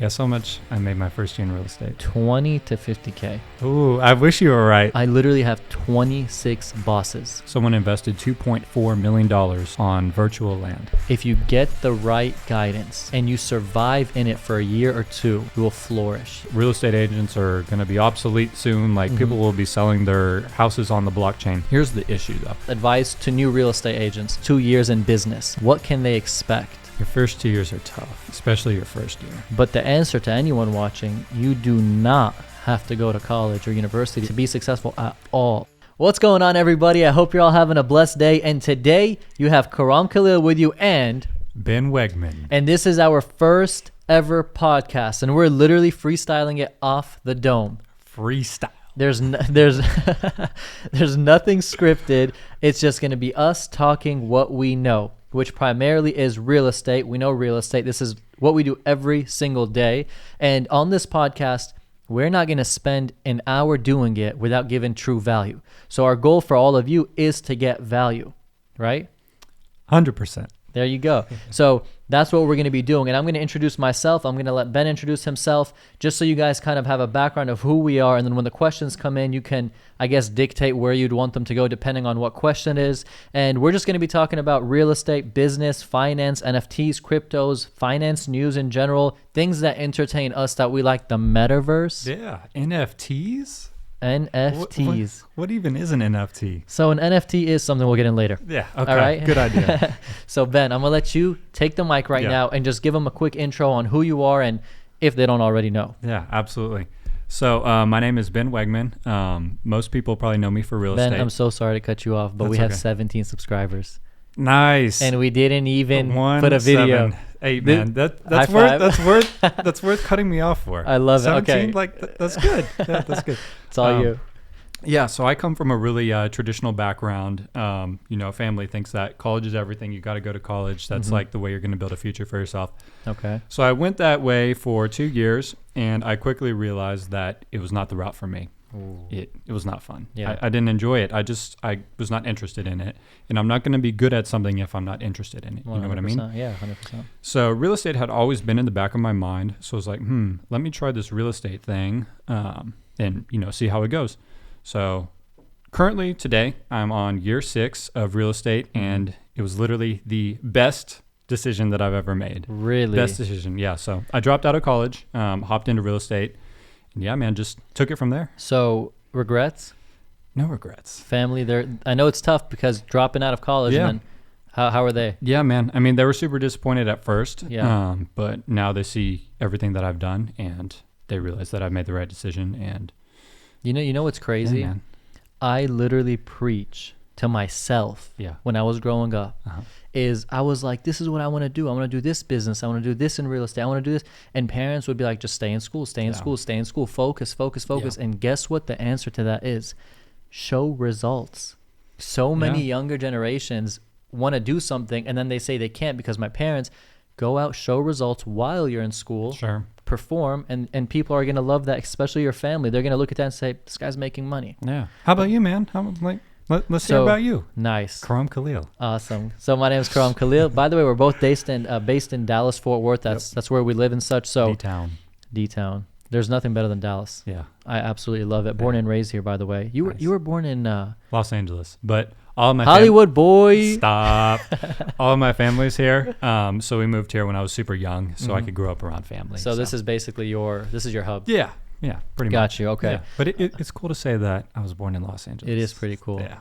Guess how much I made my first year in real estate? 20 to 50K. Ooh, I wish you were right. I literally have 26 bosses. Someone invested $2.4 million on virtual land. If you get the right guidance and you survive in it for a year or two, you will flourish. Real estate agents are going to be obsolete soon. Like people will be selling their houses on the blockchain. Here's the issue though. Advice to new real estate agents, 2 years in business. What can they expect? Your first 2 years are tough, especially your first year. But the answer to anyone watching, you do not have to go to college or university to be successful at all. What's going on, everybody? I hope you're all having a blessed day. And today you have Karam Khalil with you and Ben Wegmann. And this is our first ever podcast. And we're literally freestyling it off the dome. Freestyle. There's nothing scripted. It's just going to be us talking what we know, which primarily is real estate. We know real estate. This is what we do every single day. And on this podcast, we're not going to spend an hour doing it without giving true value. So our goal for all of you is to get value, right? 100%. There you go. So that's what we're going to be doing. And I'm going to introduce myself. I'm going to let Ben introduce himself just so you guys kind of have a background of who we are. And then when the questions come in, you can, I guess, dictate where you'd want them to go depending on what question it is. And we're just going to be talking about real estate, business, finance, NFTs, cryptos, finance news in general, things that entertain us that we like, the MetaVerse. Yeah. NFTs? NFTs. What even is an NFT? So an NFT is something we'll get in later. Yeah. Okay. All right. Good idea. So Ben, I'm going to let you take the mic right now and just give them a quick intro on who you are and if they don't already know. Yeah, absolutely. So my name is Ben Wegmann. Most people probably know me for real estate. Ben, I'm so sorry to cut you off, but we have 17 subscribers. Nice. And we didn't even put a video. 8, man. That's worth cutting me off for. I love 17, it. Okay. That's good. Yeah, that's good. It's all you. Yeah, so I come from a really traditional background. Family thinks that college is everything. You got to go to college. That's like the way you're going to build a future for yourself. Okay. So I went that way for 2 years, and I quickly realized that it was not the route for me. It was not fun. Yeah. I didn't enjoy it. I was not interested in it. And I'm not going to be good at something if I'm not interested in it. You know what I mean? Yeah, 100%. So real estate had always been in the back of my mind. So I was like, let me try this real estate thing and, see how it goes. So currently today I'm on year 6 of real estate, and it was literally the best decision that I've ever made. Really? Best decision. Yeah. So I dropped out of college, hopped into real estate. Yeah, man, just took it from there. So regrets? No regrets. Family, I know it's tough because dropping out of college, and then how are they? Yeah, man. I mean, they were super disappointed at first, but now they see everything that I've done, and they realize that I've made the right decision. And you know what's crazy? Yeah, man. I literally preach to myself when I was growing up. Is I was like, this is what I want to do. I want to do this business. I want to do this in real estate. I want to do this. And parents would be like, just stay in school, stay in school, stay in school, focus. And guess what the answer to that is? Show results. So many younger generations want to do something, and then they say they can't because my parents. Go out, show results while you're in school. Sure. Perform, and people are going to love that, especially your family. They're going to look at that and say, this guy's making money. Yeah. How about you, man? Let's hear about you. Nice. Karam Khalil. Awesome. So my name is Karam Khalil. By the way, we're both based in Dallas, Fort Worth. That's where we live and such. So D-Town. There's nothing better than Dallas. Yeah. I absolutely love it. Born and raised here, by the way. You were born in Los Angeles, but all of my Hollywood boy. Stop. All of my family's here. So we moved here when I was super young, so I could grow up around family. So this is basically your hub. Yeah. Yeah, pretty much. Got you. Okay. Yeah. But it's cool to say that I was born in Los Angeles. It is pretty cool. Yeah.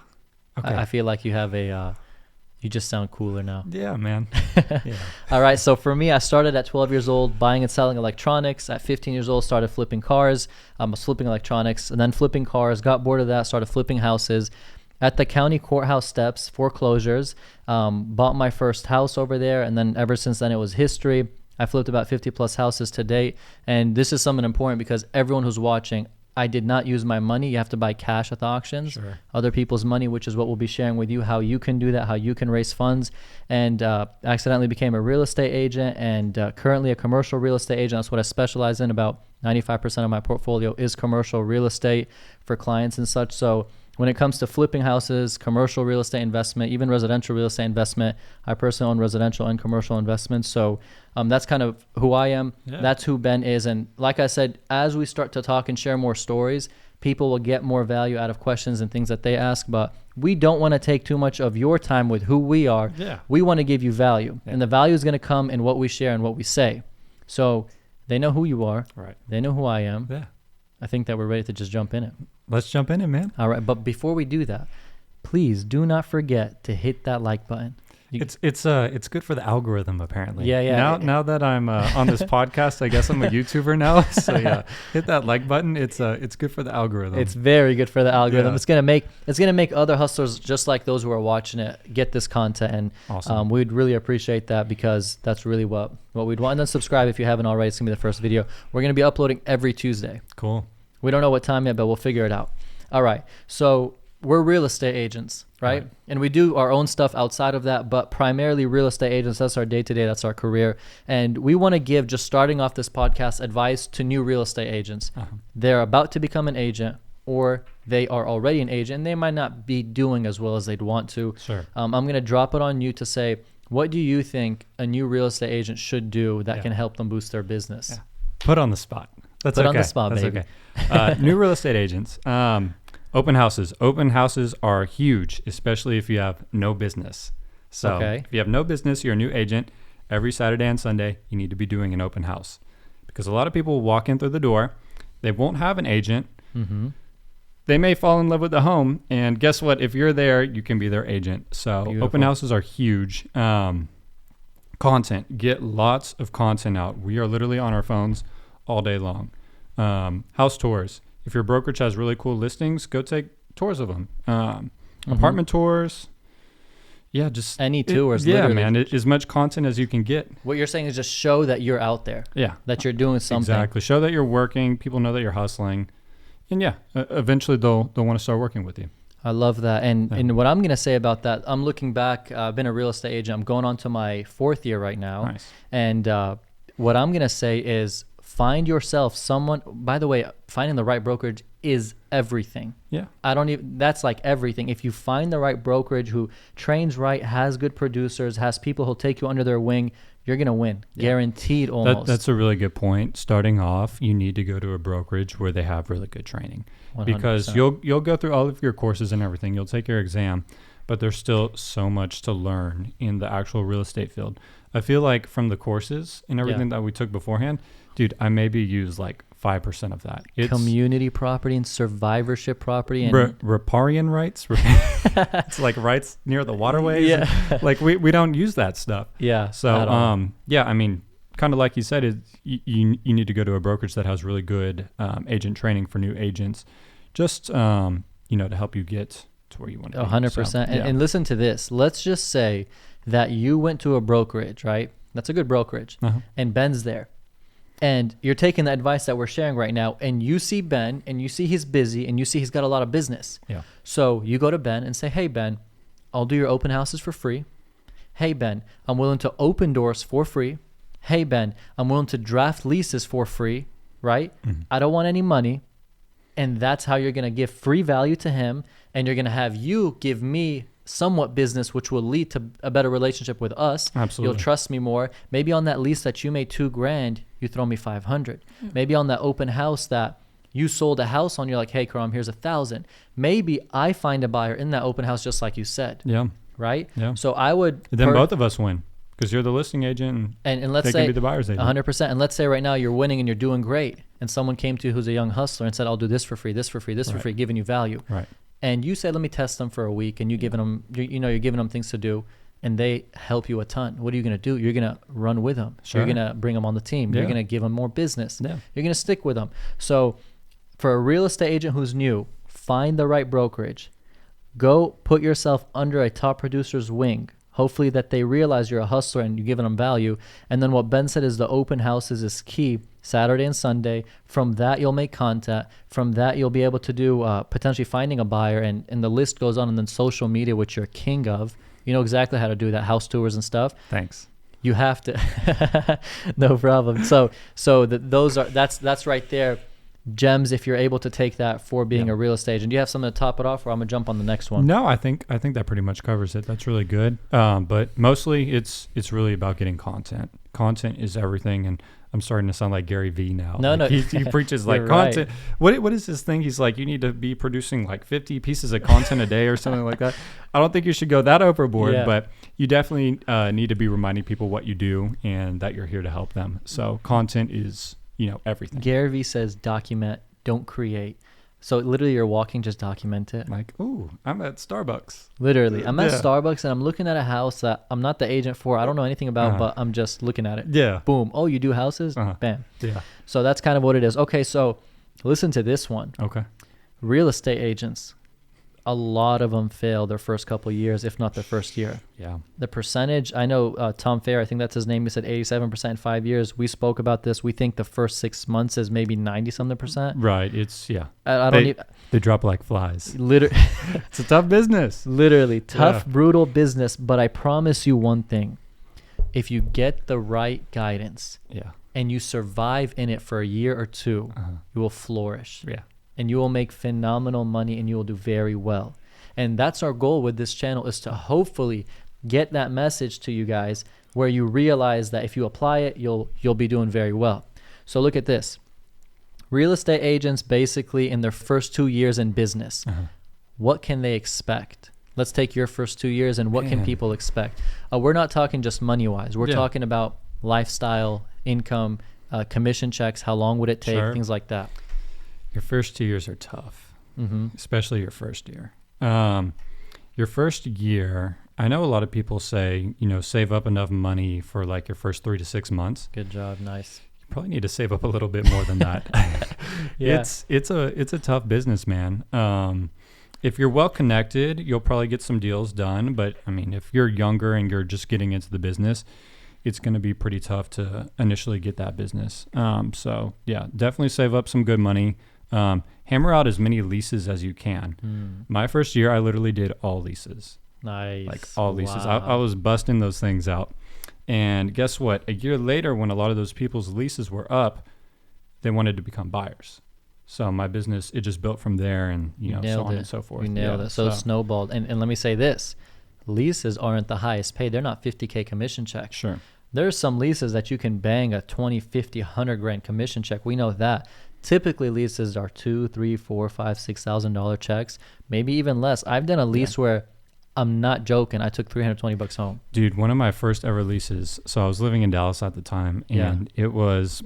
Okay. I feel like you have you just sound cooler now. Yeah, man. Yeah. All right. So for me, I started at 12 years old buying and selling electronics. At 15 years old, started flipping cars. I was flipping electronics and then flipping cars. Got bored of that. Started flipping houses. At the county courthouse steps, foreclosures. Bought my first house over there, and then ever since then it was history. I flipped about 50 plus houses to date. And this is something important because everyone who's watching, I did not use my money. You have to buy cash at the auctions. Sure. Other people's money, which is what we'll be sharing with you, how you can do that, how you can raise funds. And accidentally became a real estate agent and currently a commercial real estate agent. That's what I specialize in. About 95% of my portfolio is commercial real estate for clients and such. So when it comes to flipping houses, commercial real estate investment, even residential real estate investment, I personally own residential and commercial investments. So that's kind of who I am. Yeah. That's who Ben is. And like I said, as we start to talk and share more stories, people will get more value out of questions and things that they ask. But we don't want to take too much of your time with who we are. Yeah. We want to give you value. Yeah. And the value is going to come in what we share and what we say. So they know who you are. Right. They know who I am. Yeah. I think that we're ready to just jump in it. Let's jump in it, man. All right. But before we do that, please do not forget to hit that like button. It's good for the algorithm, apparently. Yeah. Now that I'm on this podcast, I guess I'm a YouTuber now. So yeah, hit that like button. It's good for the algorithm. It's very good for the algorithm. Yeah. It's gonna make other hustlers just like those who are watching it get this content, and awesome. We'd really appreciate that, because that's really what we'd want. And then subscribe if you haven't already. It's gonna be the first video. We're gonna be uploading every Tuesday. Cool. We don't know what time yet, but we'll figure it out. All right. So we're real estate agents, right? And we do our own stuff outside of that, but primarily real estate agents. That's our day-to-day. That's our career. And we want to give, just starting off this podcast, advice to new real estate agents. They're about to become an agent, or they are already an agent, and they might not be doing as well as they'd want to. Sure. I'm going to drop it on you to say, what do you think a new real estate agent should do that can help them boost their business? Yeah. Put on the spot. That's Put okay. on the spot, That's baby. Okay. New real estate agents. Open houses. Open houses are huge, especially if you have no business. So if you have no business, you're a new agent. Every Saturday and Sunday, you need to be doing an open house, because a lot of people walk in through the door. They won't have an agent. Mm-hmm. They may fall in love with the home. And guess what? If you're there, you can be their agent. So beautiful. Open houses are huge. Content. Get lots of content out. We are literally on our phones all day long. House tours. If your brokerage has really cool listings, go take tours of them. Apartment tours. Yeah, just any tours. Yeah, man. As much content as you can get. What you're saying is just show that you're out there. Yeah. That you're doing something. Exactly. Show that you're working. People know that you're hustling. And yeah, eventually they'll want to start working with you. I love that. And what I'm going to say about that, I'm looking back. I've been a real estate agent. I'm going on to my 4th year right now. Nice. And what I'm going to say is, find yourself someone. By the way, finding the right brokerage is everything. Yeah. That's like everything. If you find the right brokerage who trains right, has good producers, has people who'll take you under their wing, you're going to win. Yeah. Guaranteed almost. That's a really good point. Starting off, you need to go to a brokerage where they have really good training. 100%. Because you'll go through all of your courses and everything. You'll take your exam, but there's still so much to learn in the actual real estate field. I feel like from the courses and everything that we took beforehand, dude, I maybe use like 5% of that. It's community property and survivorship property and riparian rights. It's like rights near the waterways. Yeah. Like we don't use that stuff. Yeah. So yeah, I mean, kind of like you said, you need to go to a brokerage that has really good agent training for new agents, just to help you get to where you want to be. 100%. So, and listen to this. Let's just say that you went to a brokerage, right? That's a good brokerage. And Ben's there. And you're taking the advice that we're sharing right now, and you see Ben, and you see he's busy, and you see he's got a lot of business. Yeah. So you go to Ben and say, hey, Ben, I'll do your open houses for free. Hey, Ben, I'm willing to open doors for free. Hey, Ben, I'm willing to draft leases for free, right? Mm-hmm. I don't want any money. And that's how you're going to give free value to him, and you're going to have you give me somewhat business, which will lead to a better relationship with us. Absolutely. You'll trust me more. Maybe on that lease that you made $2,000, you throw me $500. Maybe on that open house that you sold a house on, you're like, hey, Karam, here's $1,000. Maybe I find a buyer in that open house, just like you said. Yeah. Right. Yeah. So I would. Then both of us win, because you're the listing agent, and let's they say can be the buyer's agent. 100%. And let's say right now you're winning and you're doing great, and someone came to you who's a young hustler and said, I'll do this for free, this for free, this for free, giving you value. Right. And you say, let me test them for a week, and you're giving them things to do, and they help you a ton. What are you going to do? You're going to run with them. Sure. You're going to bring them on the team. You're going to give them more business. Yeah. You're going to stick with them. So for a real estate agent who's new, find the right brokerage. Go put yourself under a top producer's wing. Hopefully that they realize you're a hustler and you're giving them value. And then what Ben said is the open houses is key, Saturday and Sunday. From that, you'll make contact. From that, you'll be able to do potentially finding a buyer, and the list goes on. And then social media, which you're king of. You know exactly how to do that, house tours and stuff. Thanks. You have to. No problem. So that's right there. gems if you're able to take that for being a real estate agent. Do you have something to top it off, or I'm gonna jump on the next one? No, I think that pretty much covers it. That's really good. But mostly it's really about getting content. Content is everything, and I'm starting to sound like Gary Vee now. No, like no. he preaches like You're content. What is this thing? He's like, you need to be producing like 50 pieces of content a day or something like that. I don't think you should go that overboard, but you definitely need to be reminding people what you do and that you're here to help them. So content is, everything. Gary Vee says document, don't create. So literally you're walking, just document it. Like, ooh, I'm at Starbucks. Literally. I'm at Starbucks and I'm looking at a house that I'm not the agent for. I don't know anything about, but I'm just looking at it. Yeah. Boom. Oh, you do houses? Bam. Yeah. So that's kind of what it is. Okay, so listen to this one. Okay. Real estate agents, a lot of them fail their first couple of years, if not their first year. Yeah. The percentage, I know Tom Fair, I think that's his name, he said 87% in 5 years. We spoke about this. We think the first 6 months is maybe 90-something percent. Right. It's, They drop like flies. Literally. It's a tough business. Literally. Tough, brutal business. But I promise you one thing. If you get the right guidance and you survive in it for a year or two, you will flourish. Yeah. And you will make phenomenal money and you will do very well. And that's our goal with this channel, is to hopefully get that message to you guys where you realize that if you apply it, you'll be doing very well. So look at this. Real estate agents, basically in their first 2 years in business, what can they expect? Let's take your first 2 years and what can people expect? We're not talking just money-wise. We're talking about lifestyle, income, commission checks, how long would it take, things like that. Your first 2 years are tough, especially your first year. Your first year, I know a lot of people say, save up enough money for like your first 3 to 6 months. Good job. Nice. You probably need to save up a little bit more than that. It's a tough business, man. If you're well connected, you'll probably get some deals done. But I mean, if you're younger and you're just getting into the business, it's going to be pretty tough to initially get that business. So yeah, definitely save up some good money. Hammer out as many leases as you can. My first year, I literally did all leases. Nice. Like all leases. I was busting those things out. And guess what? A year later, when a lot of those people's leases were up, they wanted to become buyers. So my business, it just built from there, and so on and so forth. You nailed it. So it snowballed. And let me say this. Leases aren't the highest paid. They're not 50K commission checks. Sure. There's some leases that you can bang a 20, 50, 100 grand commission check. We know that. Typically leases are $2,000, $3,000, $4,000, $5,000, $6,000 checks, maybe even less. I've done a lease where, I'm not joking, I took $320 home. Dude, one of my first ever leases. So I was living in Dallas at the time, and it was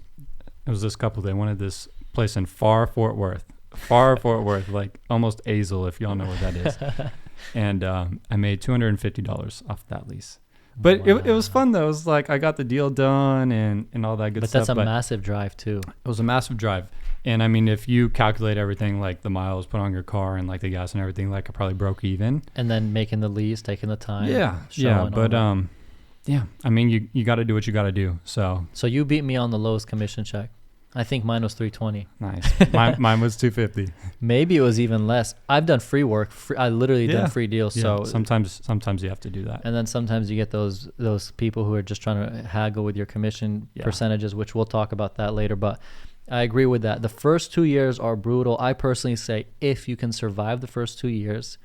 this couple. They wanted this place in far Fort Worth, like almost Azle, if y'all know where that is. And I made $250 off that lease. But it was fun though. It was like I got the deal done and all that good stuff. But that's a massive drive too. It was a massive drive. And I mean, if you calculate everything, like the miles put on your car and like the gas and everything, like I probably broke even. And then making the lease, taking the time. But I mean, you got to do what you got to do. So you beat me on the lowest commission check. I think mine was $320. Nice. Mine was $250. Maybe it was even less. I've done free work. I literally done free deals. Yeah. So sometimes you have to do that. And then sometimes you get those people who are just trying to haggle with your commission percentages, which we'll talk about that later. But I agree with that. The first 2 years are brutal. I personally say if you can survive the first 2 years,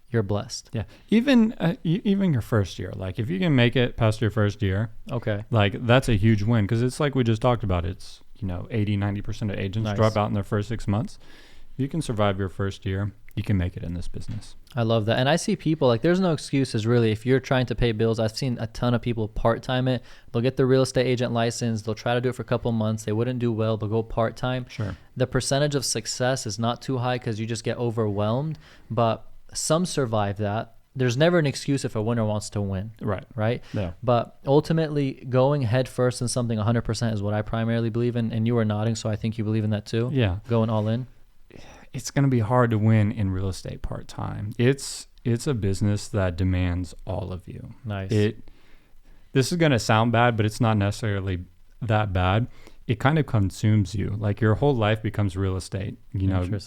you're blessed. Yeah. Even your first year, like if you can make it past your first year, okay, like that's a huge win, because it's like we just talked about. It's 80-90% of agents drop out in their first 6 months. If you can survive your first year, you can make it in this business. I love that. And I see people, like, there's no excuses really. If you're trying to pay bills, I've seen a ton of people part-time it. They'll get the real estate agent license. They'll try to do it for a couple months. They wouldn't do well. They'll go part-time. Sure. The percentage of success is not too high because you just get overwhelmed, but some survive that. There's never an excuse if a winner wants to win. Right? Yeah. But ultimately, going head first in something 100% is what I primarily believe in. And you were nodding, so I think you believe in that too. Yeah. Going all in. It's going to be hard to win in real estate part-time. It's a business that demands all of you. Nice. This is going to sound bad, but it's not necessarily that bad. It kind of consumes you. Like your whole life becomes real estate.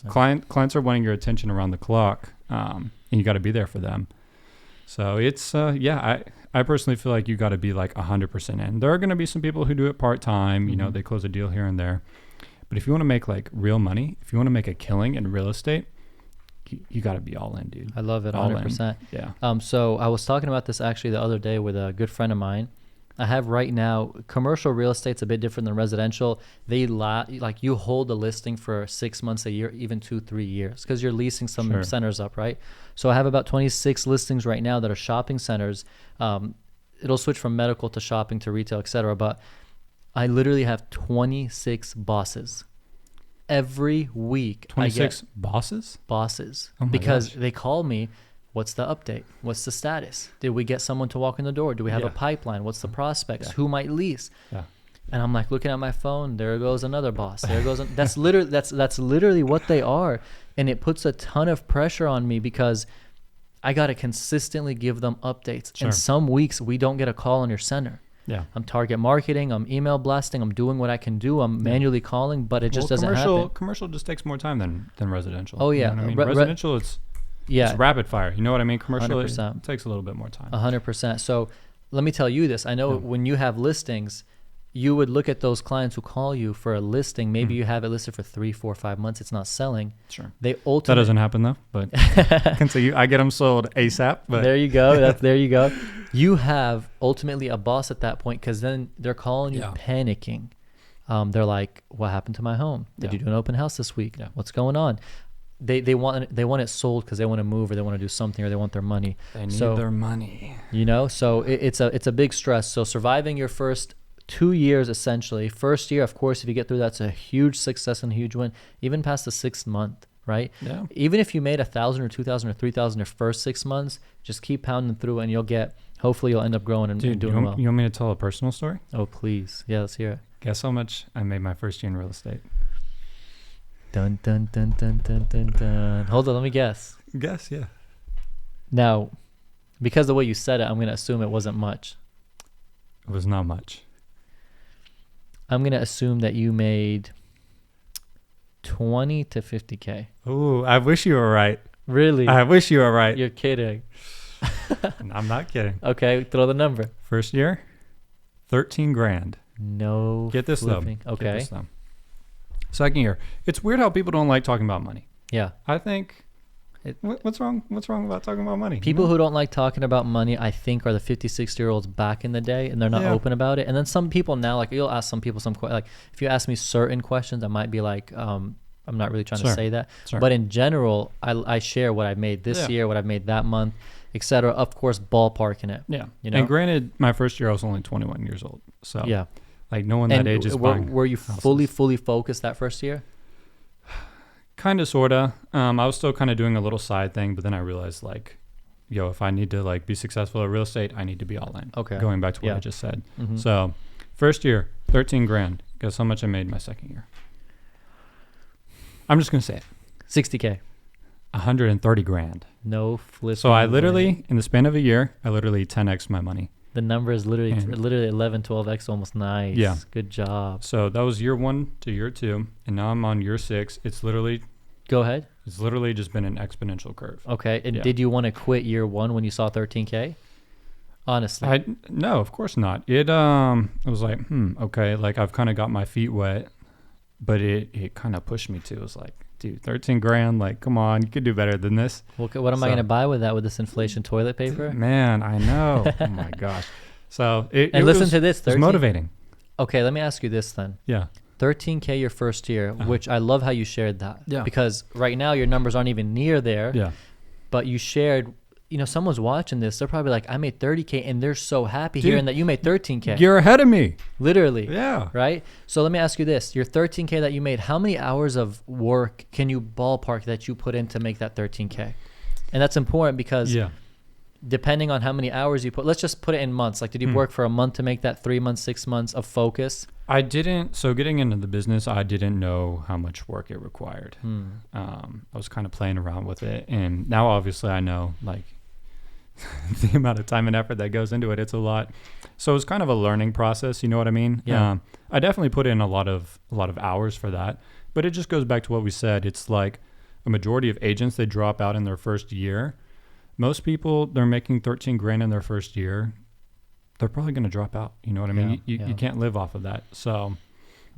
Clients are wanting your attention around the clock, and you got to be there for them. So it's, I personally feel like you got to be like 100% in. There are going to be some people who do it part-time. They close a deal here and there. But if you want to make like real money, if you want to make a killing in real estate, you got to be all in, dude. I love it, All 100%. in. Yeah. So I was talking about this actually the other day with a good friend of mine. I have right now, commercial real estate's a bit different than residential. Like you hold a listing for 6 months, a year, even 2-3 years, because you're leasing some Sure. centers up, right? So I have about 26 listings right now that are shopping centers. It'll switch from medical to shopping to retail, etc. But I literally have 26 bosses. Every week 26 I get bosses? Oh my because gosh. they call me. What's the update? What's the status? Did we get someone to walk in the door? Do we have Yeah. a pipeline? What's the prospects? Yeah. Who might lease? Yeah. And I'm like looking at my phone. There goes another boss. There goes. That's literally that's literally what they are, and it puts a ton of pressure on me because I gotta consistently give them updates. Sure. And some weeks we don't get a call on your center. Yeah. I'm target marketing. I'm email blasting. I'm doing what I can do. I'm manually calling, but it just doesn't happen. Commercial just takes more time than residential. Oh, yeah. You know what I mean? Residential, it's rapid fire. You know what I mean? Commercial, it 100%. takes a little bit more time. 100%. So let me tell you this. I know when you have listings, you would look at those clients who call you for a listing. Maybe you have it listed for 3, 4, 5 months. It's not selling. Sure. They That ultimately. doesn't happen though, but I can say I get them sold ASAP. But There you go. There you go. You have ultimately a boss at that point because then they're calling you Yeah. panicking. They're like, "What happened to my home? Did Yeah. you do an open house this week? Yeah. What's going on?" They want it sold because they want to move or they want to do something or they want their money. they need So- their money. So it's a big stress. So surviving your first 2 years, essentially, first year, of course, if you get through, that's a huge success and a huge win. Even past the 6th month, right? Yeah. Even if you made 1,000 or 2,000 or 3,000 your first 6 months, just keep pounding through and hopefully you'll end up growing and Dude, doing well. you want me to tell a personal story? Oh, please. Yeah, let's hear it. Guess how much I made my first year in real estate? Dun, dun, dun, dun, dun, dun, dun. Hold on, let me guess. Guess, yeah. Now, because the way you said it, I'm going to assume it wasn't much. It was not much. I'm going to assume that you made 20 to 50K. Ooh, I wish you were right. Really? I wish you were right. You're kidding. I'm not kidding. Okay, throw the number. First year, 13 grand. No. Get this though. flipping. Okay. Get this though. Second year. It's weird how people don't like talking about money. Yeah. I think what's wrong? What's wrong about talking about money? People who don't like talking about money, I think, are the 50, 60-year-olds back in the day, and they're not Yeah. open about it. And then some people now, like you'll ask some people like if you ask me certain questions, I might be like, I'm not really trying to Sure. say that. Sure. But in general, I share what I made this Yeah. year, what I made that month, etc. Of course, ballparking it. Yeah. You know? And granted, my first year I was only 21 years old. So Yeah. like no one And that age is were, buying were you houses. fully focused that first year? Kind of, sorta. I was still kind of doing a little side thing, but then I realized like, yo, if I need to like be successful at real estate, I need to be all in. Okay. Going back to what Yeah. I just said. Mhm. So first year, 13 grand. Guess how much I made my second year? I'm just going to say it. 60K. 130 grand. No flip. So I literally, in the span of a year, I literally 10x my money. The number is literally And- 11, 12x, almost. Nice. Yeah. Good job. So that was year 1 to year 2, and now I'm on year 6. It's literally just been an exponential curve. Okay. And Yeah. did you want to quit year 1 when you saw 13K? Honestly. No, of course not. It was like, okay, like I've kind of got my feet wet, but it kind of pushed me to. It was like, dude, 13 grand, like, come on, you could do better than this. What am I going to buy with that, with this inflation toilet paper? Man, I know. Oh my gosh. So And listen to this, It's 13 motivating. Okay, let me ask you this then. Yeah. 13K your first year, which I love how you shared that. Yeah. Because right now your numbers aren't even near there. Yeah. But you shared, someone's watching this. They're probably like, I made 30K, and they're so happy Dude, hearing that you made 13K. You're ahead of me. Literally. Yeah. Right? So let me ask you this. Your 13K that you made, how many hours of work can you ballpark that you put in to make that 13K? And that's important because depending on how many hours you put, let's just put it in months. Like, did you work for a month to make that 3 months, 6 months of focus? I didn't. So getting into the business, I didn't know how much work it required. I was kind of playing around with it. And now obviously I know like the amount of time and effort that goes into it. It's a lot. So it's kind of a learning process. You know what I mean? Yeah. I definitely put in a lot of hours for that, but it just goes back to what we said. It's like a majority of agents, they drop out in their first year. Most people, they're making 13 grand in their first year. They're probably going to drop out. You know what I mean? Yeah, You can't live off of that. So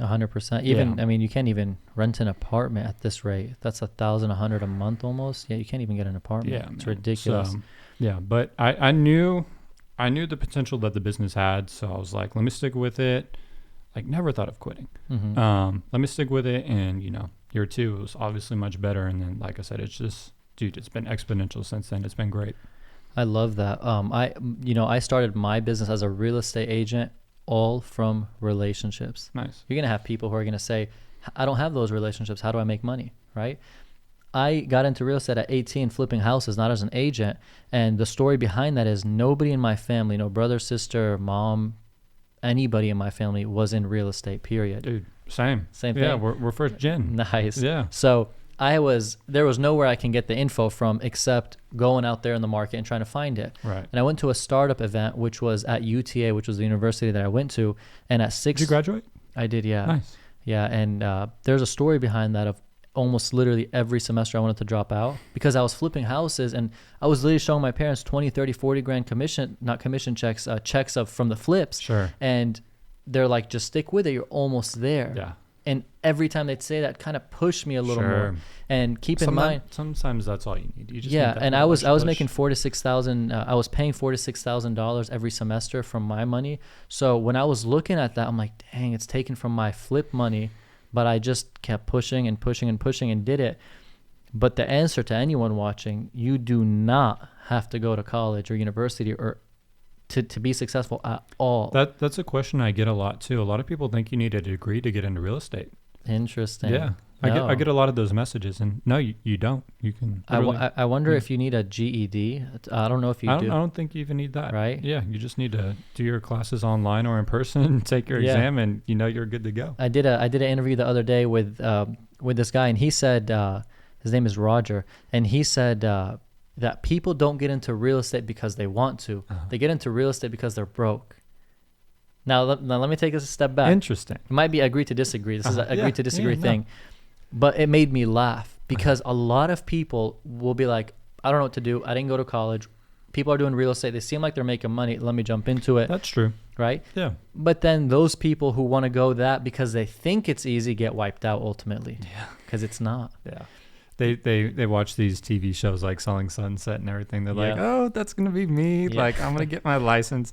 100%. Even, Yeah. I mean, you can't even rent an apartment at this rate. That's $1,100 a month almost. Yeah, you can't even get an apartment. Yeah, It's man. ridiculous. So, yeah, but I knew the potential that the business had, so I was like, let me stick with it. Like, never thought of quitting. Let me stick with it, and year 2 was obviously much better, and then like I said, it's just, dude, it's been exponential since then. It's been great. I love that. I started my business as a real estate agent, all from relationships. Nice. You're gonna have people who are gonna say, I don't have those relationships. How do I make money? Right? I got into real estate at 18, flipping houses, not as an agent. And the story behind that is nobody in my family, no brother, sister, mom, anybody in my family was in real estate, period. Dude, same Same Yeah, thing. we're first gen. Nice. Yeah. So there was nowhere I can get the info from except going out there in the market and trying to find it. Right. And I went to a startup event, which was at UTA, which was the university that I went to. And at 6, Did you graduate? I did, yeah. Nice. Yeah, and there's a story behind that of almost literally every semester I wanted to drop out because I was flipping houses, and I was literally showing my parents 20, 30, 40 grand checks from the flips. Sure. And they're like, just stick with it. You're almost there. Yeah. And every time they'd say that, kind of pushed me a little more. And keep in mind, sometimes that's all you need. You just need yeah. that And I was push. making $4,000 to $6,000. I was paying $4,000 to $6,000 every semester from my money. So when I was looking at that, I'm like, dang, it's taken from my flip money. But I just kept pushing and pushing and pushing and did it. But the answer to anyone watching, you do not have to go to college or university or to be successful at all. That's a question I get a lot too. A lot of people think you need a degree to get into real estate. Interesting. Yeah. No. I get a lot of those messages, and no, you don't. You can. I wonder if you need a GED. I don't know if you do. I don't think you even need that. Right? Yeah. You just need to do your classes online or in person, take your exam, and you're good to go. I did an interview the other day with this guy, and he said his name is Roger, and he said that people don't get into real estate because they want to. They get into real estate because they're broke. Now let me take this a step back. Interesting. It might be agree to disagree. This is an agree to disagree thing. No. But it made me laugh because a lot of people will be like, I don't know what to do. I didn't go to college. People are doing real estate. They seem like they're making money. Let me jump into it. That's true. Right? Yeah. But then those people who want to go that because they think it's easy get wiped out ultimately. Yeah. Because it's not. Yeah. They watch these TV shows like Selling Sunset and everything. They're like, oh, that's going to be me. Yeah. Like, I'm going to get my license.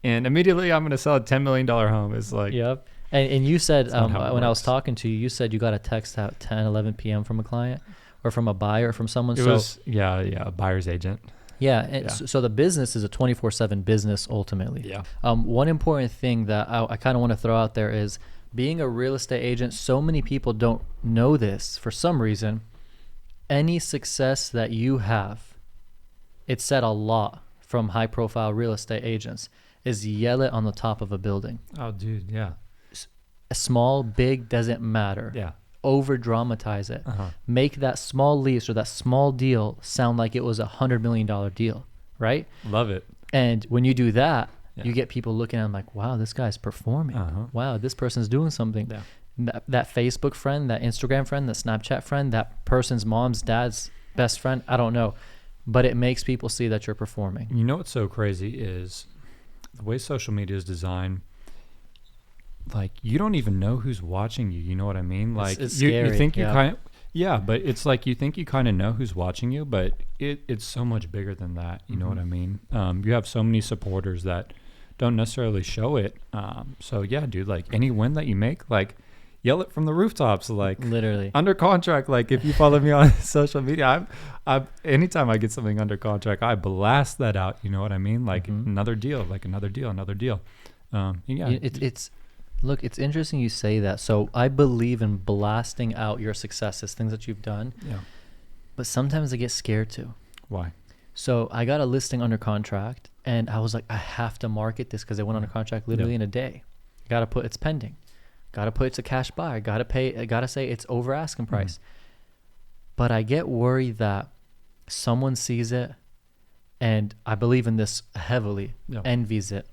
And immediately I'm going to sell a $10 million home. It's like, yep. And you said when I was works. talking to you, you said you got a text at 10, 11 p.m. from a client or from a buyer, from someone. It was a buyer's agent. Yeah. And so the business is a 24/7 business ultimately. Yeah. One important thing that I kind of want to throw out there is being a real estate agent. So many people don't know this for some reason. Any success that you have, it's said a lot from high profile real estate agents, is yell it on the top of a building. Oh, dude. Yeah. Small, big, doesn't matter. Yeah. Over dramatize it. Make that small lease or that small deal sound like it was $100 million deal, right? Love it. And when you do that, you get people looking at them like, wow, this guy's performing. Wow, this person's doing something. Yeah. That Facebook friend, that Instagram friend, that Snapchat friend, that person's mom's, dad's best friend, I don't know. But it makes people see that you're performing. You know what's so crazy is the way social media is designed. Like, you don't even know who's watching you. You know what I mean? Like, it's scary. You think you kind of, but it's like you think you kind of know who's watching you, but it's so much bigger than that. You know what I mean? You have so many supporters that don't necessarily show it. So yeah, dude, like any win that you make, like yell it from the rooftops, like literally under contract. Like if you follow me on social media, I anytime I get something under contract, I blast that out. You know what I mean? Like another deal, like another deal. Look, it's interesting you say that. So I believe in blasting out your successes, things that you've done. Yeah. But sometimes I get scared too. Why? So I got a listing under contract and I was like, I have to market this because it went under contract literally in a day. Got to put it's pending. Got to put it's a cash buy. Got to pay. Got to say it's over asking price. But I get worried that someone sees it, and I believe in this heavily, envies it.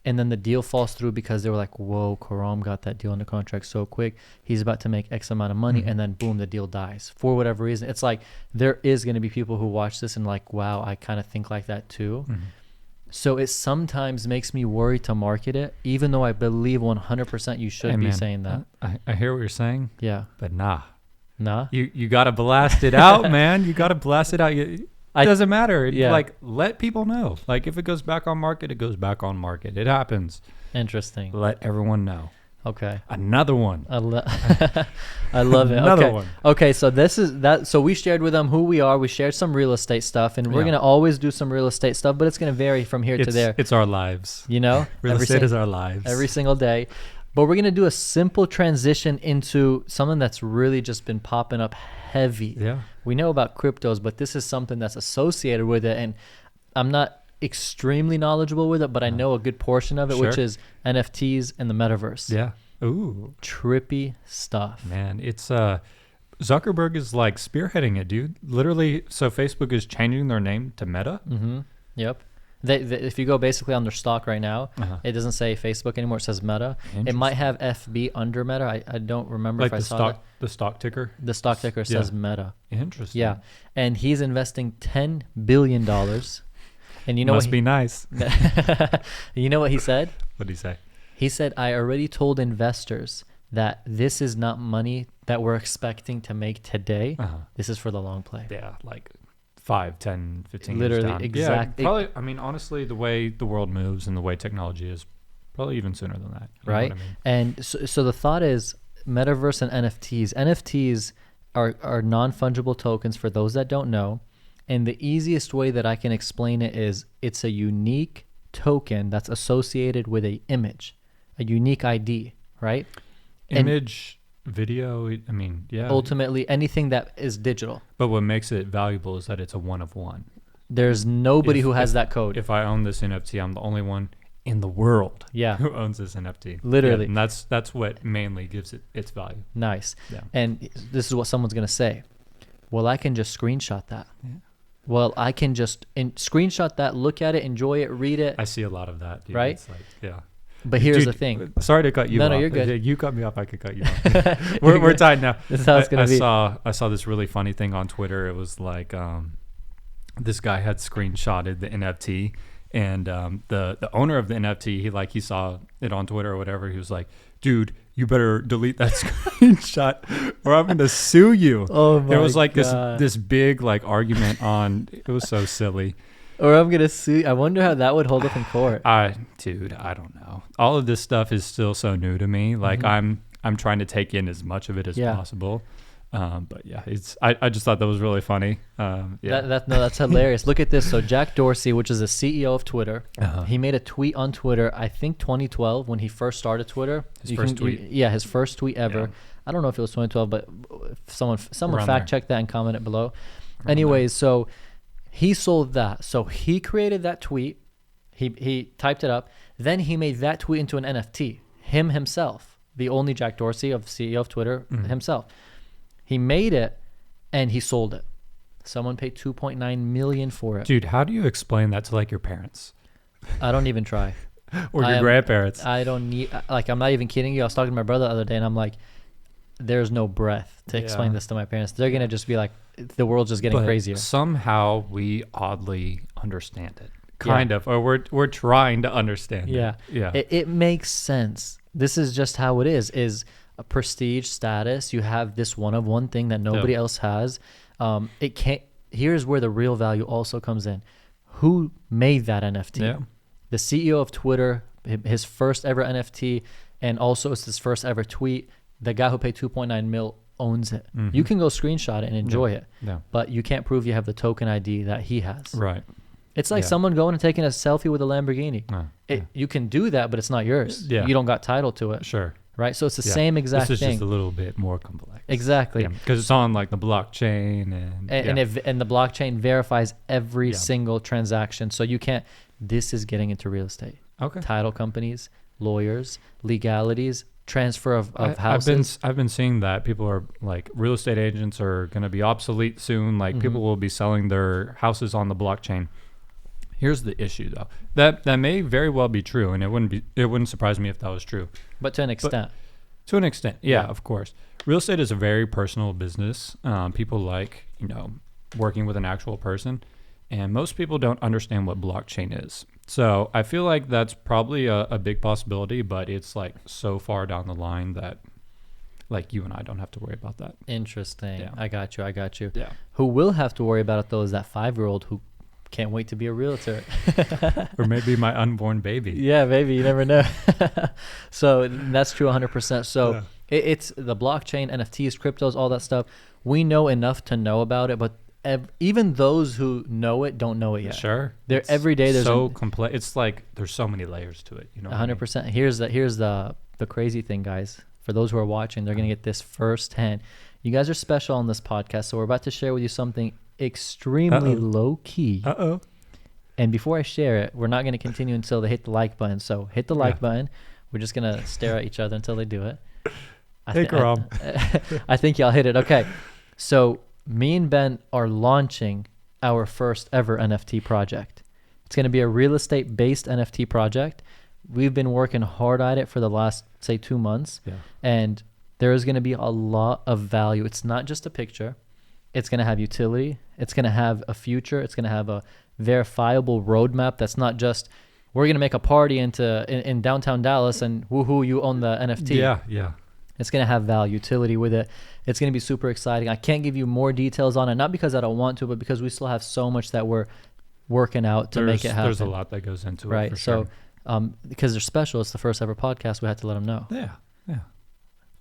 And then the deal falls through because they were like, whoa, Karam got that deal under contract so quick. He's about to make X amount of money. And then boom, the deal dies for whatever reason. It's like there is going to be people who watch this and like, wow, I kind of think like that too. So it sometimes makes me worry to market it, even though I believe 100% you should be saying that. I hear what you're saying. Yeah. But nah. Nah? You got to blast it out, man. You got to blast it out. It doesn't matter. Yeah. Like, let people know. Like, if it goes back on market, it goes back on market. It happens. Interesting. Let everyone know. Okay. Another one. I love it. Another Okay. one. Okay, so this is that. So we shared with them who we are. We shared some real estate stuff, and we're gonna always do some real estate stuff, but it's gonna vary from here to there. It's our lives. You know, Real estate is our lives. every single day. But we're gonna do a simple transition into something that's really just been popping up heavy. Yeah. We know about cryptos, but this is something that's associated with it, and I'm not extremely knowledgeable with it, but I know a good portion of it, which is NFTs and the MetaVerse. Yeah. Ooh. Trippy stuff. Man, it's Zuckerberg is like spearheading it, dude. Literally, so Facebook is changing their name to Meta. Mm-hmm. Yep. They, if you go basically on their stock right now, it doesn't say Facebook anymore. It says Meta. It might have FB under Meta. I don't remember like if I saw that. The stock ticker. The stock ticker says Meta. Interesting. Yeah. And he's investing $10 billion. And you know Must be nice. You know what he said? What did he say? He said, I already told investors that this is not money that we're expecting to make today. This is for the long play. Yeah, like 5, 10, 15 Literally, years down. exactly. Yeah, probably, I mean, honestly, the way the world moves and the way technology is, probably even sooner than that. You Right? know what I mean? And so the thought is MetaVerse and NFTs. NFTs are non-fungible tokens for those that don't know. And the easiest way that I can explain it is it's a unique token that's associated with a image, a unique ID, right? Image, video, I mean, yeah. Ultimately, anything that is digital. But what makes it valuable is that it's a one of one. There's nobody who has that code. If I own this NFT, I'm the only one in the world Yeah. who owns this NFT. Literally. Yeah, and that's what mainly gives it its value. Nice. Yeah. And this is what someone's going to say. Well, I can just screenshot that. Yeah. Well, I can just screenshot that, look at it, enjoy it, read it. I see a lot of that. Dude. Right? It's like, yeah. But here's Dude, the thing. Sorry to cut you off. No, you're good. You cut me off. I could cut you off. we're tied now. That's how it's going to be. I saw this really funny thing on Twitter. It was like this guy had screenshotted the NFT, and the owner of the NFT, he saw it on Twitter or whatever. He was like, "Dude, you better delete that screenshot, or I'm gonna sue you." Oh my There was like God. this big like argument on. It was so silly. Or I'm going to sue. I wonder how that would hold up in court. Dude, I don't know. All of this stuff is still so new to me. Like I'm trying to take in as much of it as possible. But yeah, I just thought that was really funny. Yeah. That's hilarious. Look at this. So Jack Dorsey, which is the CEO of Twitter, he made a tweet on Twitter, I think 2012 when he first started Twitter. His first tweet. His first tweet ever. Yeah. I don't know if it was 2012, but someone Around fact there. check that and comment it below. Anyways, so he sold that. So he created that tweet. He typed it up. Then he made that tweet into an NFT. Himself, the only Jack Dorsey, CEO of Twitter, himself. He made it and he sold it. Someone paid $2.9 million for it. Dude, how do you explain that to like your parents I don't even try. or your grandparents? I don't need, like, I'm not even kidding you. I was talking to my brother the other day and I'm like, there's no breath to explain this to my parents. They're going to just be like, the world's just getting crazier. Somehow we oddly understand it. Kind of. Or we're trying to understand it. Yeah. It makes sense. This is just how it is a prestige status. You have this one of one thing that nobody else has. It can't. Here's where the real value also comes in. Who made that NFT? Yeah. The CEO of Twitter, his first ever NFT, and also it's his first ever tweet. The guy who paid 2.9 mil owns it. You can go screenshot it and enjoy it, but you can't prove you have the token ID that he has. Right. It's like someone going and taking a selfie with a Lamborghini. You can do that, but it's not yours. Yeah. You don't got title to it. Sure. Right? So it's the same exact thing. This is thing. just a little bit more complex. Exactly. Because it's on like the blockchain and the blockchain verifies every single transaction. So you can't. This is getting into real estate. Okay. Title companies, lawyers, legalities, transfer of houses. I've been seeing that people are like real estate agents are going to be obsolete soon. Like people will be selling their houses on the blockchain. Here's the issue though. That may very well be true, and it wouldn't surprise me if that was true. But to an extent. To an extent, yeah, of course. Real estate is a very personal business. People like, working with an actual person, and most people don't understand what blockchain is. So I feel like that's probably a big possibility, but it's like so far down the line that like you and I don't have to worry about that. Interesting. Yeah. I got you. Yeah. Who will have to worry about it though is that 5-year-old who can't wait to be a realtor. Or maybe my unborn baby. Yeah, maybe. You never know. So that's true 100%. So Yeah. it's the blockchain, NFTs, cryptos, all that stuff. We know enough to know about it, but even those who know it don't know it yet. Sure. They're every day. There's so complex. It's like there's so many layers to it. You know. 100%. Here's the crazy thing, guys. For those who are watching, they're gonna get this firsthand. You guys are special on this podcast, so we're about to share with you something extremely low key. And before I share it, we're not gonna continue until they hit the like button. So hit the like button. We're just gonna stare at each other until they do it. Hey, Karam. I think y'all hit it. Okay. So me and Ben are launching our first ever NFT project. It's going to be a real estate based NFT project. We've been working hard at it for the last, say, 2 months. Yeah. And there is going to be a lot of value. It's not just a picture. It's going to have utility. It's going to have a future. It's going to have a verifiable roadmap that's not just, we're going to make a party in downtown Dallas and woohoo, you own the NFT. Yeah. It's going to have value, utility with it. It's going to be super exciting. I can't give you more details on it, not because I don't want to, but because we still have so much that we're working out to make it happen. There's a lot that goes into it. Right. For sure. So because they're special, it's the first ever podcast, we had to let them know. Yeah. You're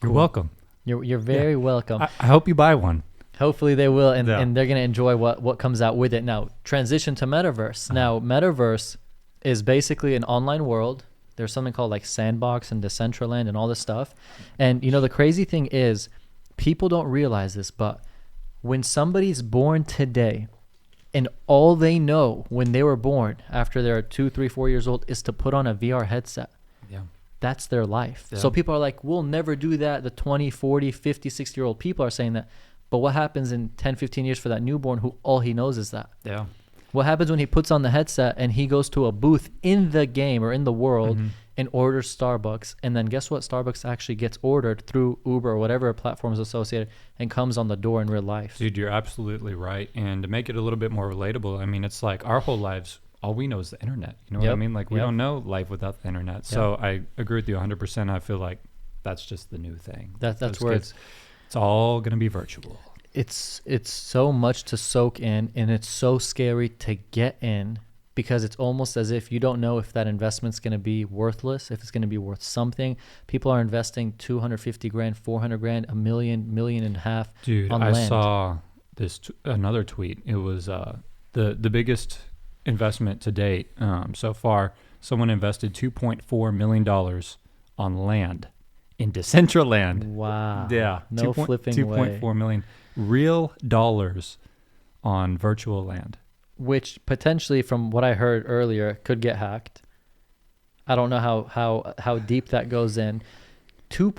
Cool. welcome. You're very welcome. I hope you buy one. Hopefully they will, and they're going to enjoy what comes out with it. Now, transition to MetaVerse. Now, MetaVerse is basically an online world. There's something called like Sandbox and Decentraland and all this stuff. And, the crazy thing is people don't realize this, but when somebody's born today and all they know when they were born after they're 2, 3, 4 years old is to put on a VR headset. Yeah. That's their life. Yeah. So people are like, we'll never do that. The 20, 40, 50, 60-year-old people are saying that. But what happens in 10, 15 years for that newborn who all he knows is that? Yeah. What happens when he puts on the headset and he goes to a booth in the game or in the world and orders Starbucks, and then guess what? Starbucks actually gets ordered through Uber or whatever platform is associated and comes on the door in real life. Dude, you're absolutely right. And to make it a little bit more relatable, I mean, it's like our whole lives, all we know is the internet. You know what I mean? Like we don't know life without the internet. So I agree with you 100%. I feel like that's just the new thing. That's where it's all going to be virtual. It's so much to soak in, and it's so scary to get in because it's almost as if you don't know if that investment's going to be worthless, if it's going to be worth something. People are investing 250 grand, 400 grand, $1 million, $1.5 million Dude, on I land. saw this another tweet. It was the biggest investment to date so far. Someone invested $2.4 million on land in Decentraland. Wow. Yeah. No flipping way. 2.4 million real dollars on virtual land. Which potentially, from what I heard earlier, could get hacked. I don't know how deep that goes in. Who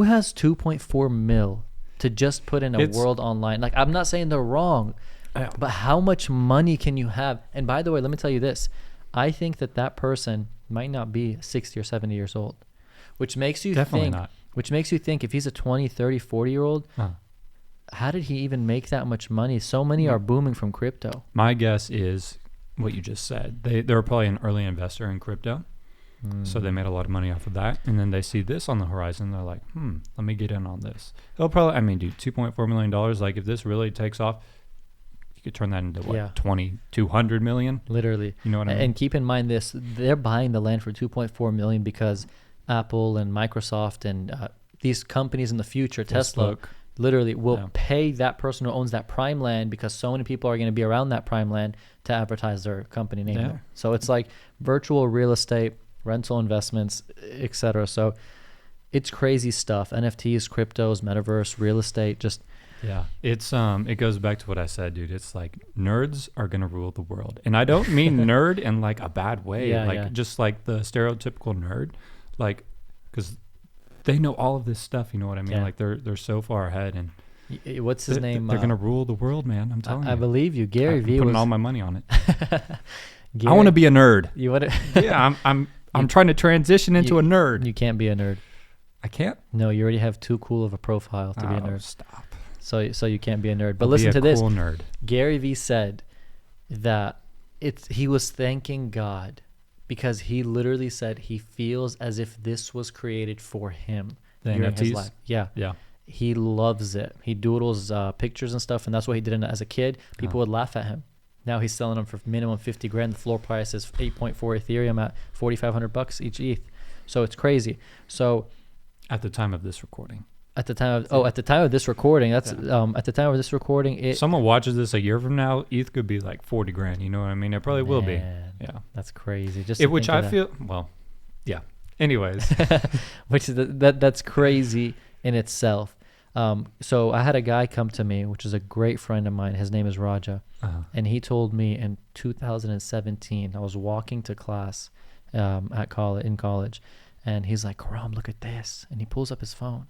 has 2.4 mil to just put in a world online? Like, I'm not saying they're wrong, but how much money can you have? And by the way, let me tell you this. I think that person might not be 60 or 70 years old, which makes you Definitely think, not. which makes you think if he's a 20, 30, 40-year-old, how did he even make that much money? So many are booming from crypto. My guess is what you just said. They were probably an early investor in crypto. So they made a lot of money off of that. And then they see this on the horizon. They're like, let me get in on this. They'll probably, I mean, dude, $2.4 million. Like if this really takes off, you could turn that into what, 20, 200 million? Literally. You know what I mean? And keep in mind this, they're buying the land for 2.4 million because Apple and Microsoft and these companies in the future, Tesla, literally will pay that person who owns that prime land because so many people are going to be around that prime land to advertise their company name there. So it's like virtual real estate, rental investments, etc. So it's crazy stuff. NFTs, cryptos, metaverse, real estate, just it's it goes back to what I said, dude. It's like nerds are gonna rule the world, and I don't mean nerd in like a bad way, just like the stereotypical nerd, like because they know all of this stuff. You know what I mean? Like they're so far ahead, and what's his name? They're gonna rule the world, man. I'm telling you. I believe you. Gary I'm Vee putting was all my money on it. I want to be a nerd. You want to? Yeah, I'm trying to transition into a nerd. You can't be a nerd. I can't. No, you already have too cool of a profile to be a nerd. Stop. So you can't be a nerd. But I'll listen be to this. Cool nerd. Gary Vee said that he was thanking God because he literally said he feels as if this was created for him The during his NFTs? life. Yeah. Yeah. He loves it. He doodles pictures and stuff, and that's what he did as a kid. People would laugh at him. Now he's selling them for minimum 50 grand. The floor price is 8.4 Ethereum at $4,500 each ETH. So it's crazy. So At the time of this recording. at the time of this recording, at the time of this recording, If someone watches this a year from now, ETH could be like 40 grand. You know what I mean? It probably will be. Yeah. That's crazy. Just Which I feel, well, yeah. Anyways. which is that's crazy in itself. So I had a guy come to me, which is a great friend of mine. His name is Raja. And he told me in 2017, I was walking to class in college, and he's like, Karam, look at this. And he pulls up his phone.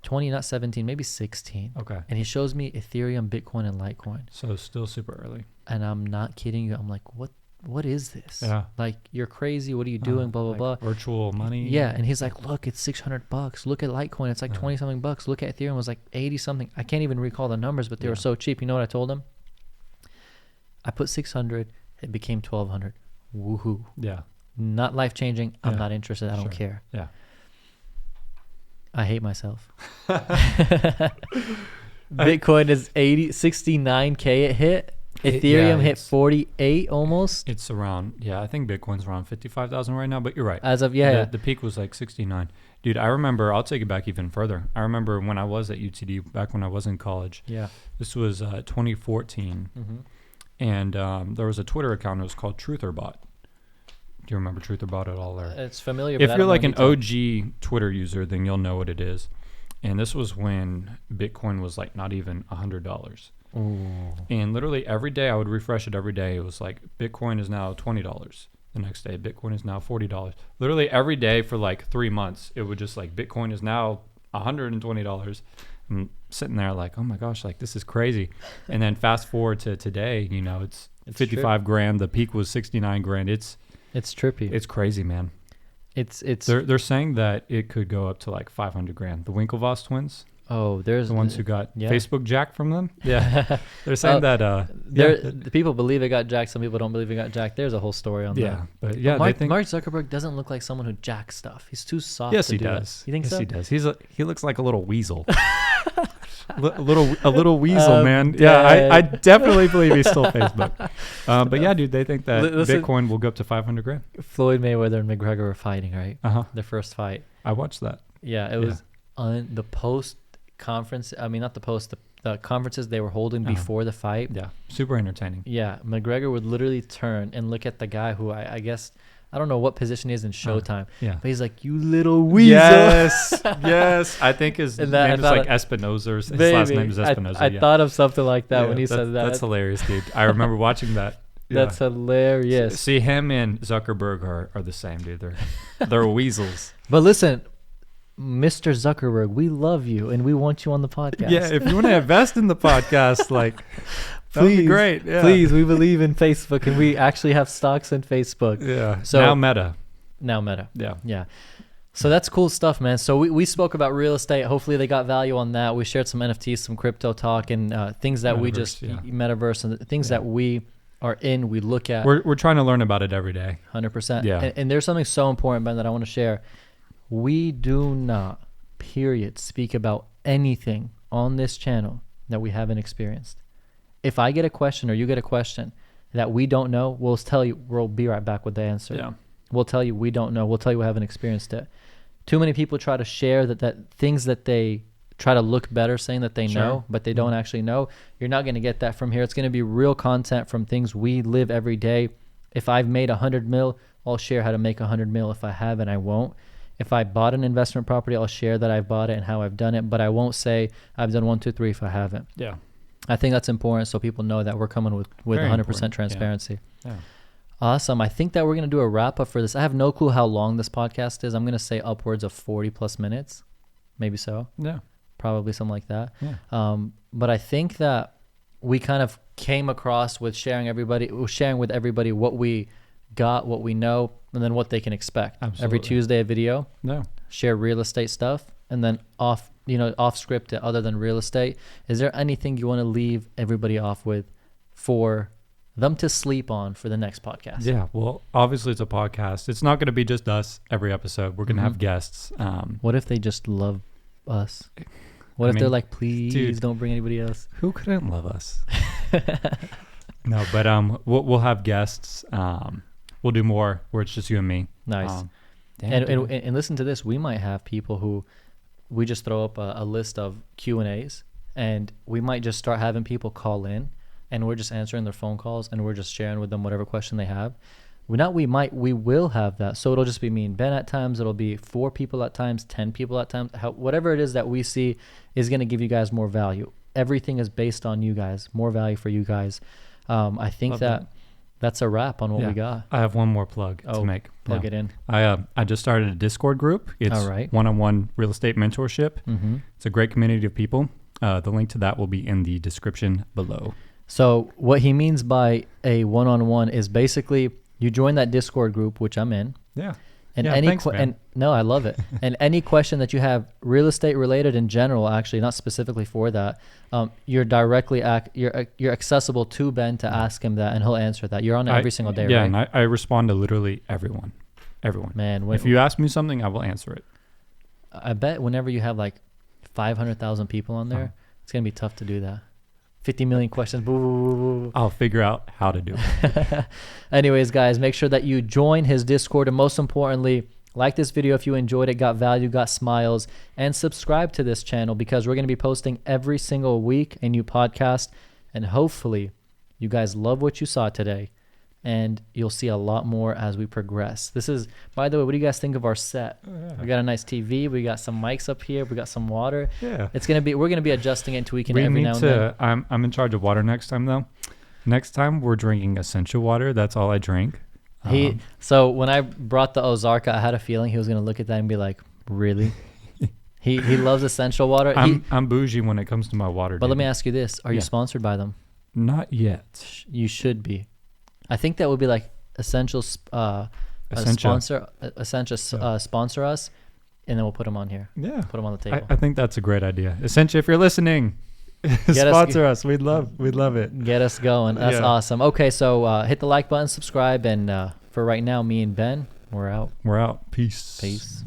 20, not 17, maybe 16. Okay. And he shows me Ethereum, Bitcoin, and Litecoin. So still super early. And I'm not kidding you. I'm like, what is this? Yeah. Like, you're crazy. What are you doing? Blah, blah, blah. Virtual money. Yeah. And he's like, look, it's $600. Look at Litecoin. It's like 20 something bucks. Look at Ethereum. It was like 80 something. I can't even recall the numbers, but they were so cheap. You know what I told him? I put 600. It became 1,200. Woohoo. Yeah. Not life changing. I'm not interested. I don't care. Yeah. I hate myself. Bitcoin is 69K it hit. Ethereum hit 48 almost. It's around, I think Bitcoin's around 55,000 right now, but you're right. As of, The peak was like 69. Dude, I remember, I'll take it back even further. I remember when I was at UTD, back when I was in college. Yeah. This was 2014. Mm-hmm. And there was a Twitter account. It was called TrutherBot. Do you remember TrutherBot at all? Or? It's familiar. If you're like an OG Twitter user, then you'll know what it is. And this was when Bitcoin was like not even $100. Ooh. And literally every day I would refresh it every day. It was like Bitcoin is now $20. The next day, Bitcoin is now $40. Literally every day for like 3 months, it would just like Bitcoin is now $120. I'm sitting there like, oh my gosh, like this is crazy. And then fast forward to today, it's 55 grand. The peak was 69 grand. It's trippy. It's crazy, man. It's They're saying that it could go up to like 500 grand. The Winklevoss twins. Oh, there's the ones who got Facebook jacked from them. Yeah. They're saying that the people believe it got jacked. Some people don't believe it got jacked. There's a whole story on that. Yeah. But yeah, Mark Zuckerberg doesn't look like someone who jacks stuff. He's too soft. Yes, to he do does. That. You think yes, so? He does. He looks like a little weasel. a little weasel, man. Yeah, I definitely believe he's still Facebook. But yeah, dude, they think that Bitcoin will go up to 500 grand. Floyd Mayweather and McGregor were fighting, right? Their first fight. I watched that. Yeah, it was on the post conference. I mean, not the post, the conferences they were holding before the fight. Yeah, super entertaining. Yeah, McGregor would literally turn and look at the guy who I guess, I don't know what position he is in Showtime. But he's like, you little weasel. Yes. I think his name is like Espinoza. His last name is Espinoza. I thought of something like that when he said that. That's hilarious, dude. I remember watching that. Yeah. That's hilarious. See, him and Zuckerberg are the same, dude. They're weasels. But listen, Mr. Zuckerberg, we love you and we want you on the podcast. Yeah, if you want to invest in the podcast, like, that would be great. Yeah. Please, we believe in Facebook and we actually have stocks in Facebook. Yeah. So now Meta. Yeah. Yeah. So that's cool stuff, man. So we spoke about real estate. Hopefully they got value on that. We shared some NFTs, some crypto talk, and things that MetaVerse and things that we are in, we look at. We're trying to learn about it every day. 100%. Yeah. And there's something so important, Ben, that I want to share. We do not, period, speak about anything on this channel that we haven't experienced. If I get a question or you get a question that we don't know, we'll tell you, we'll be right back with the answer. Yeah. We'll tell you we don't know. We'll tell you we haven't experienced it. Too many people try to share that things that they try to look better saying that they know, but they don't actually know. You're not going to get that from here. It's going to be real content from things we live every day. If I've made 100 mil, I'll share how to make 100 mil. If I haven't, I won't. If I bought an investment property, I'll share that I've bought it and how I've done it, but I won't say I've done 1, 2, 3 if I haven't. Yeah. I think that's important so people know that we're coming with 100% transparency. Yeah. Awesome. I think that we're going to do a wrap up for this. I have no clue how long this podcast is. I'm going to say upwards of 40 plus minutes. Maybe so. Yeah. Probably something like that. Yeah. But I think that we kind of came across with sharing with everybody what we got, what we know, and then what they can expect. Absolutely. Every Tuesday a video. No. Share real estate stuff, and then off script other than real estate. Is there anything you want to leave everybody off with for them to sleep on for the next podcast. Yeah, well, obviously it's a podcast. It's not going to be just us every episode. We're going to have guests. What if they just love us? What if they're like, please don't bring anybody else? Who couldn't love us? No, but we'll have guests. We'll do more where it's just you and me. Nice. And listen to this. We might have people who we just throw up a list of Q&As, and we might just start having people call in, and we're just answering their phone calls, and we're just sharing with them whatever question they have. We will have that. So it'll just be me and Ben at times. It'll be 4 people at times, 10 people at times. Whatever it is that we see is going to give you guys more value. Everything is based on you guys, more value for you guys. I think that's a wrap on what we got. I have one more plug to make. Plug it in. I just started a Discord group. It's one-on-one real estate mentorship. It's a great community of people. The link to that will be in the description below. So what he means by a one-on-one is basically you join that Discord group, which I'm in. Yeah. And thanks, man. No, I love it. And any question that you have, real estate related in general, actually, not specifically for that, you're directly you're accessible to Ben to ask him that, and he'll answer that. You're on every single day, right? Yeah, and I respond to literally everyone. Man, if you ask me something, I will answer it. I bet whenever you have like 500,000 people on there, it's gonna be tough to do that. 50 million questions. Boo. I'll figure out how to do it. Anyways, guys, make sure that you join his Discord, and most importantly, like this video if you enjoyed it, got value, got smiles, and subscribe to this channel, because we're going to be posting every single week a new podcast, and hopefully you guys love what you saw today, and you'll see a lot more as we progress. This is, by the way, what do you guys think of our set? We got a nice TV, we got some mics up here, we got some water. Yeah. We're gonna be adjusting it and tweaking it every now and then. I'm in charge of water next time though. Next time we're drinking essential water. That's all I drink. So when I brought the Ozarka, I had a feeling he was gonna look at that and be like, really? He loves essential water. I'm bougie when it comes to my water. But let me ask you this: are you sponsored by them? Not yet. You should be. I think that would be like Essentia sponsor us, and then we'll put them on here. Yeah, put them on the table. I think that's a great idea. Essentia, if you're listening, sponsor us. We'd love it. Get us going. That's awesome. Okay, so hit the like button, subscribe, and for right now, me and Ben, we're out. Peace.